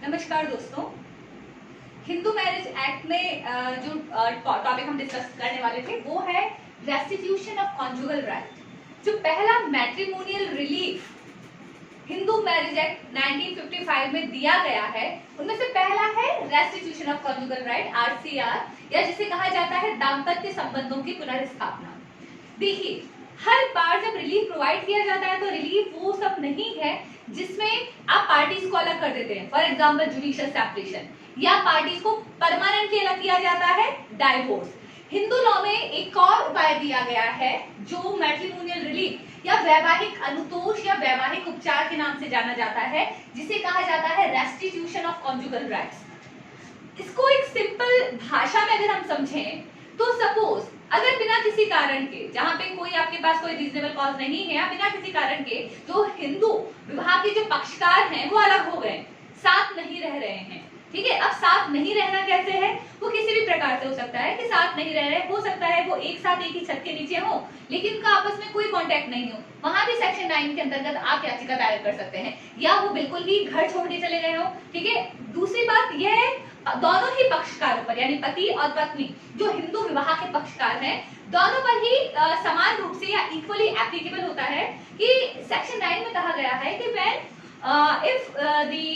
नमस्कार दोस्तों। Hindu marriage act में जो टॉपिक हम डिस्कस करने वाले थे वो है रेस्टिट्यूशन ऑफ कॉन्जुगल राइट। जो पहला matrimonial relief Hindu marriage act 1955 में दिया गया है उनमें से पहला है restitution of conjugal right RCR, या जिसे कहा जाता है दाम्पत्य संबंधों की पुनर्स्थापना। देखिए, हर बार जब रिलीफ प्रोवाइड किया जाता है तो रिलीफ वो सब नहीं है जिसमें आप पार्टीज को अलग कर देते हैं, फॉर एग्जाम्पल जुडिशियल सेपरेशन, या पार्टीज को परमानेंटली अलग किया जाता है, डाइवोर्स। हिंदू लॉ में एक और उपाय दिया गया है जो मैट्रिमोनियल रिलीफ या वैवाहिक अनुतोष या वैवाहिक उपचार के नाम से जाना जाता है, जिसे कहा जाता है रेस्टिट्यूशन ऑफ कॉन्जुगल राइट्स। इसको एक सिंपल भाषा में अगर हम समझें तो सपोज अगर बिना किसी कारण के, जहां पे कोई आपके पास कोई रीजनेबल कॉज नहीं है, या बिना किसी कारण के जो हिंदू विवाह के जो पक्षकार हैं वो अलग हो गए, साथ नहीं रह रहे हैं, ठीक है। अब साथ नहीं रहना कैसे है, वो किसी भी प्रकार से हो सकता है कि साथ नहीं रह रहे, हो सकता है वो एक साथ एक ही छत के नीचे हो लेकिन उनका आपस में कोई कांटेक्ट नहीं हो, वहां भी सेक्शन 9 के अंतर्गत आप याचिका दायर कर सकते हैं, या वो बिल्कुल ही घर छोड़ के चले गए हो, ठीक है। दूसरी बात यह है दोनों ही पक्षकारों पर, यानी पति और पत्नी जो हिंदू विवाह के पक्षकार हैं, दोनों पर ही समान रूप से या इक्वली एप्लीकेबल होता है कि सेक्शन 9 में कहा गया है कि when if the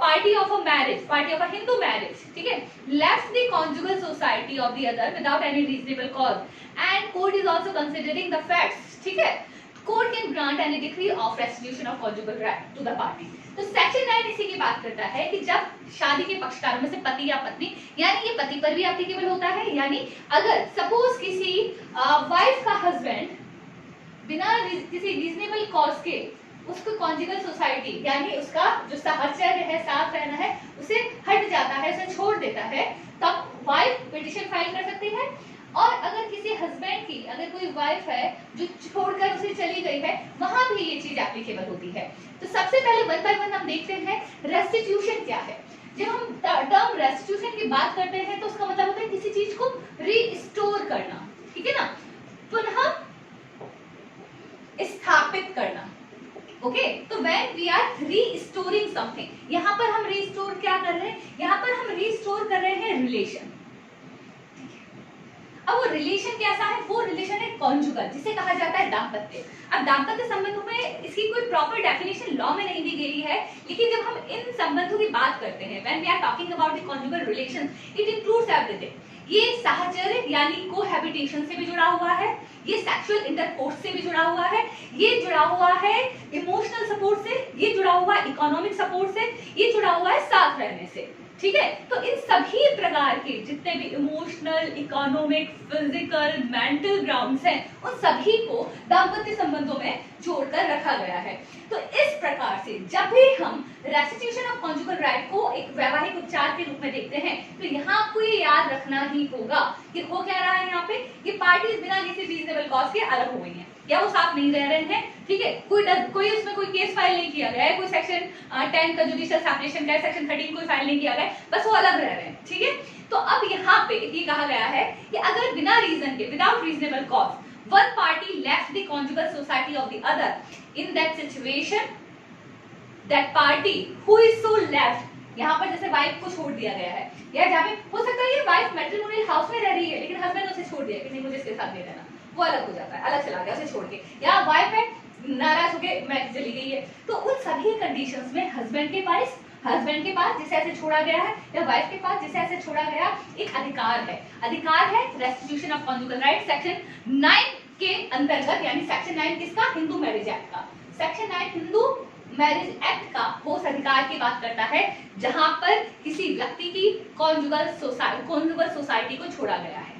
party of a Hindu marriage, ठीक है, left the conjugal society of the other without any reasonable cause and court is also considering the facts, ठीक है, court can grant any decree of restitution of conjugal right to the party। तो section 9 इसी की बात करता है कि जब शादी के पक्षकारों में से पति या पत्नी, यानी ये पति पर भी एप्लीकेबल होता है, यानी अगर सपोज किसी वाइफ का हस्बैंड बिना किसी रीजनेबल कॉज के उसको कॉन्जुगल सोसाइटी यानी उसका जो साहचर्य है, साथ रहना है, उसे हट जाता है, उसे छोड़ देता है, तब वाइफ पिटीशन फाइल कर सकती है। और अगर किसी हस्बैंड की अगर कोई वाइफ है जो छोड़कर उसे चली गई है, वहां भी ये चीज एप्लीकेबल होती है। तो सबसे पहले वन बाय वन हम देखते हैं रेस्टिट्यूशन क्या है। जब हम टर्म रेस्टिट्यूशन की बात करते हैं तो उसका मतलब होता है किसी चीज को रिस्टोर करना, ठीक है ना, पुनः स्थापित करना। ओके, तो when we are restoring something, यहाँ पर हम रिस्टोर क्या कर रहे हैं, यहाँ पर हम रिस्टोर कर रहे हैं रिलेशन। अब वो रिलेशन कैसा है, वो रिलेशन है कॉन्जुगल, जिसे कहा जाता है दाम्पत्य। अब दाम्पत्य संबंधों में इसकी कोई प्रॉपर डेफिनेशन लॉ में नहीं दी गई है, लेकिन जब हम इन संबंधों की बात करते हैं, when we are talking about the conjugal relations, it includes everything. ये साहचर्य यानी कोहैबिटेशन से भी जुड़ा हुआ है, ये सेक्सुअल इंटरकोर्स से भी जुड़ा हुआ है, ये जुड़ा हुआ है इमोशनल सपोर्ट से, ये जुड़ा हुआ है इकोनॉमिक सपोर्ट से, ये जुड़ा हुआ है साथ रहने से, ठीक है। तो इन सभी प्रकार के जितने भी emotional, economic, physical, mental grounds हैं, उन सभी को दाम्पत्य संबंधों में जोड़कर रखा गया है। तो इस प्रकार से जब भी हम रेस्टिट्यूशन ऑफ कॉन्जुगल राइट को एक वैवाहिक उपचार के रूप में देखते हैं, तो यहाँ आपको ये याद रखना ही होगा कि हो क्या रहा है यहाँ पे, ये पार्टीज बिना किसी रीजनेबल कॉज के अलग हो गई हैं या वो साथ नहीं रह रहे हैं, ठीक है। कोई उसमें कोई केस फाइल नहीं किया गया है, कोई सेक्शन 10 का जुडिशियल सेपरेशन का, सेक्शन 13 कोई फाइल नहीं किया गया है, बस वो अलग रह रहे हैं, ठीक है। तो अब यहाँ पे ये कहा गया है कि अगर बिना रीजन के, without reasonable cause, one party left the conjugal society of the other, in that situation that party who is so left, यहाँ पर जैसे वाइफ को छोड़ दिया गया है, या जहाँ पे हो सकता है ये वाइफ मैट्रिमोनियल हाउस में रह रही है लेकिन हस्बैंड उसे छोड़ दिया कि नहीं मुझे इसके साथ नहीं रहना, वो अलग हो जाता है, अलग चला गया उसे छोड़ के, या वाइफ है नाराज होके मैं चली गई है। तो उन सभी कंडीशंस में हस्बैंड के पास जिसे ऐसे छोड़ा गया है, या वाइफ के पास जिसे ऐसे छोड़ा गया, एक अधिकार है restitution of conjugal right section 9 के अंतर्गत, यानी सेक्शन 9 किसका, हिंदू मैरिज एक्ट का। सेक्शन 9 हिंदू मैरिज एक्ट का उस अधिकार की बात करता है जहां पर किसी व्यक्ति की कॉन्जुगल सोसाइटी को छोड़ा गया है,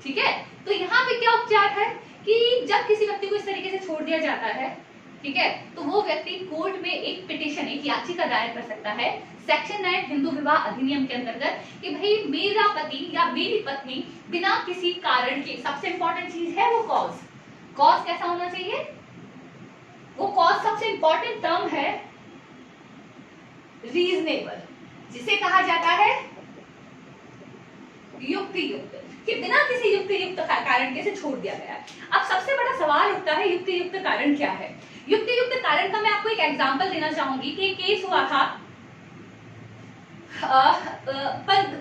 ठीक है। तो यहाँ पे क्या उपचार है कि जब किसी व्यक्ति को इस तरीके से छोड़ दिया जाता है, ठीक है, तो वो व्यक्ति कोर्ट में एक पिटीशन, एक याचिका दायर कर सकता है सेक्शन 9 हिंदू विवाह अधिनियम के अंतर्गत कि भाई मेरा पति या मेरी पत्नी बिना किसी कारण के, सबसे इंपॉर्टेंट चीज है वो कॉज कैसा होना चाहिए, वो कॉज सबसे इंपॉर्टेंट टर्म है रीजनेबल, जिसे कहा जाता है युक्तियुक्त, कि बिना किसी युक्तियुक्त कारण के से छोड़ दिया गया है। अब सबसे बड़ा सवाल उठता है युक्तियुक्त कारण क्या है। युक्तियुक्त कारण का मैं आपको एक एग्जांपल देना चाहूंगी कि केस हुआ था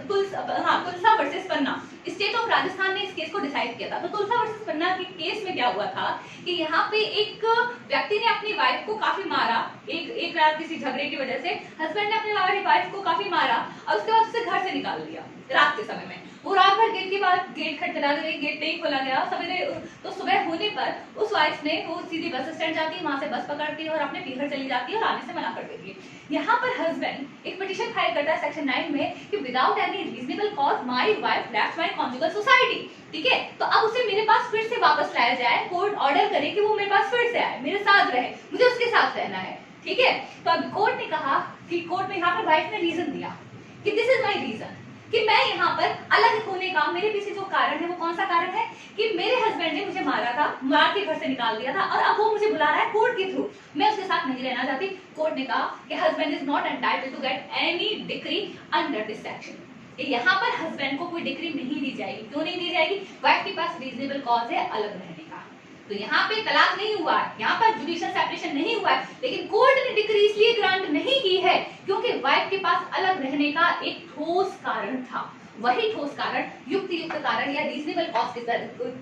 Tulsa versus Panna, state of Rajasthan ने इस केस को डिसाइड किया था। तो तुलसा वर्सेस पन्ना के केस में क्या हुआ था कि यहाँ पे एक व्यक्ति ने अपनी वाइफ को काफी मारा, एक रात किसी झगड़े की वजह से हस्बैंड ने अपनी वाइफ को काफी मारा और उसके बाद उसे घर से निकाल दिया रात के समय में। वो रात भर गेट के बाद गेट खटखटाते रही, गेट नहीं खोला गया। सवेरे तो सुबह होने पर उस वाइफ ने वो सीधी बस स्टैंड जाती है, वहां से बस पकड़ती है और अपने पीहर चली जाती है और आने से मना कर देती है। यहाँ पर हस्बैंड एक पिटीशन फाइल करता है सेक्शन 9 में कि without any reasonable cause my wife left my conjugal society. ठीक है, तो अब उसे मेरे पास फिर से वापस लाया जाए, कोर्ट ऑर्डर करे कि वो मेरे पास फिर से आए, मेरे साथ रहे, मुझे उसके साथ रहना है। ठीक है, तो अब कोर्ट ने कहा कि कोर्ट में यहाँ पर वाइफ ने रीजन दिया कि दिस इज माय रीजन, कि मैं यहाँ पर अलग होने का मेरे पीछे जो कारण है वो कौन सा कारण है कि मेरे हस्बैंड ने मुझे मारा था, मार के घर से निकाल दिया था और अब वो मुझे बुला रहा है कोर्ट के थ्रू, मैं उसके साथ नहीं रहना चाहती। कोर्ट ने कहा कि husband is not entitled to get any decree under this section. यहाँ पर हस्बैंड को कोई डिक्री नहीं दी जाएगी। क्यों नहीं दी जाएगी? वाइफ के पास रीजनेबल कॉज है अलग रहने का। तो यहाँ पे तलाक नहीं हुआ है, यहाँ पर जुडिशियल सेपरेशन नहीं हुआ है, लेकिन कोर्ट ने डिक्री इसलिए ग्रांट नहीं की है क्योंकि वाइफ के पास अलग रहने का एक ठोस कारण था। वही ठोस कारण युक्त कारण या रीजनेबल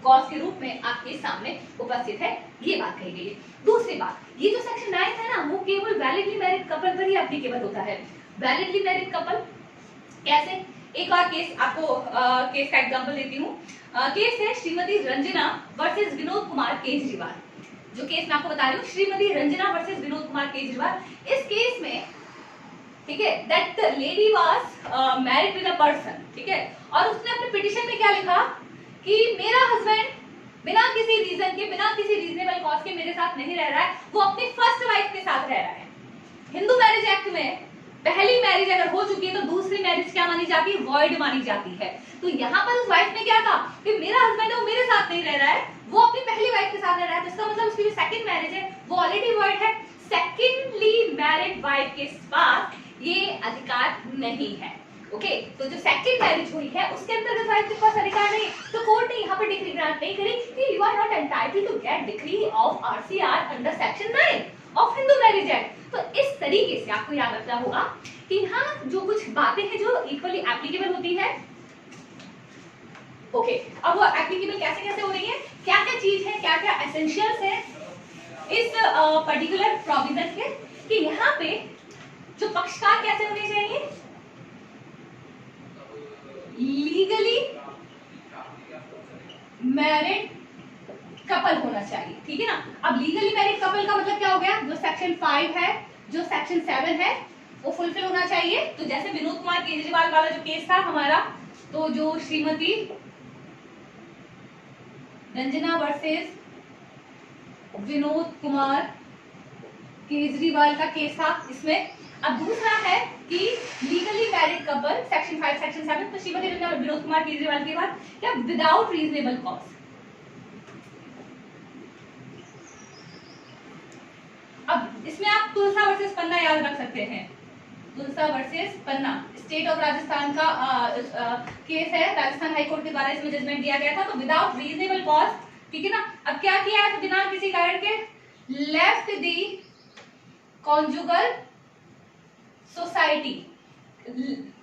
कॉज के रूप में आपके सामने उपस्थित है, ये बात कही गई है। दूसरी बात, ये जो सेक्शन 9 है ना, वो केवल वैलिडली मैरिड कपल पर ही एप्लीकेबल होता है। वैलिडली मैरिड कपल कैसे? एक और केस आपको केस का एग्जांपल देती हूँ। केस है श्रीमती रंजना वर्सेस विनोद कुमार केजरीवाल। जो केस मैं आपको बता रही हूँ, श्रीमती रंजना वर्सेस विनोद कुमार केजरीवाल। इस केस में ठीक है, that the lady was married with a person, ठीक है, और उसने अपने पिटीशन में क्या लिखा कि मेरा हस्बैंड बिना किसी रीजन के, बिना किसी रीजनेबल कॉज के मेरे साथ नहीं रह रहा है, वो अपनी फर्स्ट वाइफ के साथ रह रहा है। हिंदू मैरिज एक्ट में पहली मैरिज अगर हो चुकी है तो दूसरी मैरिज क्या मानी जाती है? वॉइड मानी जाती है। तो यहाँ पर उस वाइफ ने क्या कहा कि मेरा हस्बैंड है वो मेरे साथ नहीं रह रहा है, वो अपनी पहली वाइफ के साथ रह रहा है, तो इसका मतलब उसकी जो सेकंड मैरिज है वो ऑलरेडी वॉइड है। सेकेंडली मैरिड वाइफ के पास ये अधिकार नहीं है। ओके, तो जो सेकंड मैरिज हुई है उसके अंतर्गत वाइफ के पास अधिकार नहीं। तो कोर्ट ने यहाँ पर डिक्री ग्रांट नहीं करी कि you are not entitled to get decree of RCR under section 9 of Hindu marriage act. तो इस तरीके से आपको याद रखना होगा कि यहाँ जो कुछ बातें हैं जो इक्वली एप्लीकेबल होती है। ओके, अब वो एप्लीकेबल कैसे कैसे हो रही है, क्या क्या चीज है, क्या क्या एसेंशियल्स है इस पर्टिकुलर प्रोविजन के, कि यहाँ पे जो पक्षकार कैसे होने चाहिए, लीगली मैरिड कपल होना चाहिए। ठीक है ना। अब लीगली मैरिड कपल का मतलब क्या हो गया? जो सेक्शन 5 है, जो सेक्शन 7 है, वो फुलफिल होना चाहिए। तो जैसे विनोद कुमार केजरीवाल वाला जो केस था हमारा, तो जो श्रीमती रंजना वर्सेस विनोद कुमार केजरीवाल का केस था इसमें। अब दूसरा है कि legally married couple section 5 section 7, तो श्रीमती रंजना विनोद कुमार केजरीवाल के बाद क्या विदाउट रीजनेबल कॉज। अब इसमें आप तुलसा वर्सेस पन्ना याद रख सकते हैं। Tulsa versus Panna state of Rajasthan का केस है, राजस्थान हाई कोर्ट के द्वारा इसमें जजमेंट दिया गया था। तो विदाउट रीजनेबल कॉज, ठीक है ना। अब क्या किया है? तो बिना किसी कारण के लेफ्ट दी कॉन्जुगल सोसाइटी,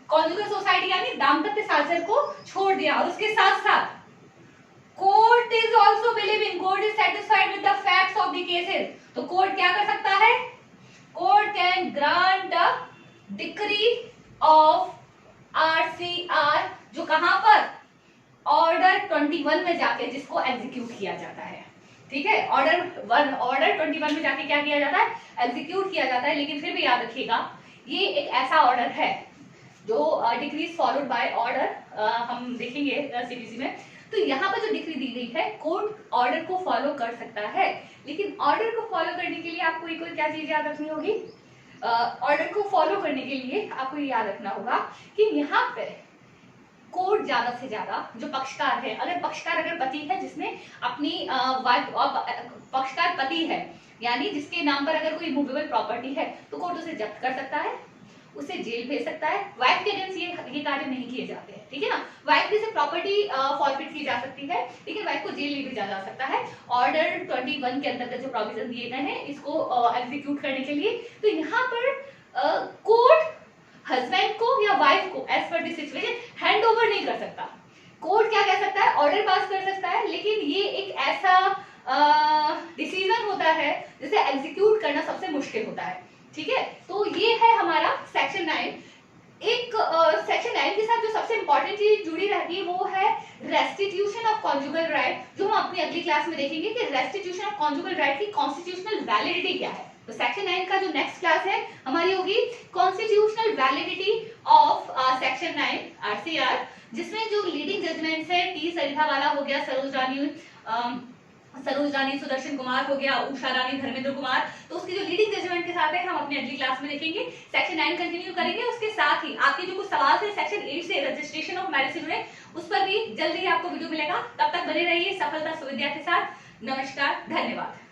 कॉन्जुगल सोसाइटी यानी दाम्पत्य साझर को छोड़ दिया। और उसके साथ साथ court is also believing, court is satisfied with the facts of the cases. तो कोर्ट क्या कर सकता है? Court can grant a decree of RCR, जो कहां पर? ऑर्डर 21 में जाके जिसको एग्जीक्यूट किया जाता है। ठीक है, ऑर्डर 21 में जाके क्या किया जाता है? एग्जीक्यूट किया जाता है। लेकिन फिर भी याद रखिएगा, ये एक ऐसा ऑर्डर है जो डिक्रीज फॉलोड बाय ऑर्डर, हम देखेंगे सीबीसी में। तो यहाँ पर जो डिक्री दी गई है, कोर्ट ऑर्डर को फॉलो कर सकता है, लेकिन ऑर्डर को फॉलो करने के लिए आपको एक और क्या चीज याद रखनी होगी? ऑर्डर को फॉलो करने के लिए आपको ये याद रखना होगा कि यहाँ पे कोर्ट ज्यादा से ज्यादा जो पक्षकार है, अगर पक्षकार अगर पति है जिसने अपनी वाइफ, पक्षकार पति है यानी जिसके नाम पर अगर कोई मूवेबल प्रॉपर्टी है, तो कोर्ट उसे जब्त कर सकता है, उसे जेल भेज सकता है। वाइफ के अगेंस्ट ये कार्य नहीं किए जाते हैं, ठीक है ना। वाइफ की से प्रॉपर्टी फॉरफिट की जा सकती है, लेकिन वाइफ को जेल नहीं भेजा जा सकता है। ऑर्डर 21 के अंतर्गत जो प्रोविजन दिए गए हैं इसको एग्जीक्यूट करने के लिए। तो यहाँ पर कोर्ट हस्बैंड को या दिस सिचुएशन हैंड ओवर नहीं कर सकता। कोर्ट क्या कह सकता है, ऑर्डर पास कर सकता है, लेकिन ये एक ऐसा डिसीजन होता है जिसे एग्जीक्यूट करना सबसे मुश्किल होता है। ठीक है, तो ये है हमारा सेक्शन 9। एक सेक्शन 9 के साथ जो सबसे इंपॉर्टेंट चीज जुड़ी रहती है वो है रेस्टिट्यूशन ऑफ कॉन्जुगल राइट, जो हम अपनी अगली क्लास में देखेंगे कि रेस्टिट्यूशन ऑफ कॉन्जुगल राइट की कॉन्स्टिट्यूशनल वैलिडिटी क्या है। तो सेक्शन 9 का जो नेक्स्ट क्लास है हमारी होगी constitutional validity of section 9 RCR, जिसमें जो लीडिंग जजमेंट्स है टी सरितावाला हो गया, सरोज रानी सुदर्शन कुमार हो गया, उषा रानी धर्मेंद्र कुमार, तो उसकी जो लीडिंग जजमेंट के साथ है हम अपनी अगली क्लास में देखेंगे। सेक्शन 9 कंटिन्यू करेंगे, उसके साथ ही आपके जो कुछ सवाल थे सेक्शन 8 से रजिस्ट्रेशन ऑफ मेडिसिन में, उस पर भी जल्दी ही आपको वीडियो मिलेगा। तब तक बने रहिए सफलता सुविद्या के साथ। नमस्कार, धन्यवाद।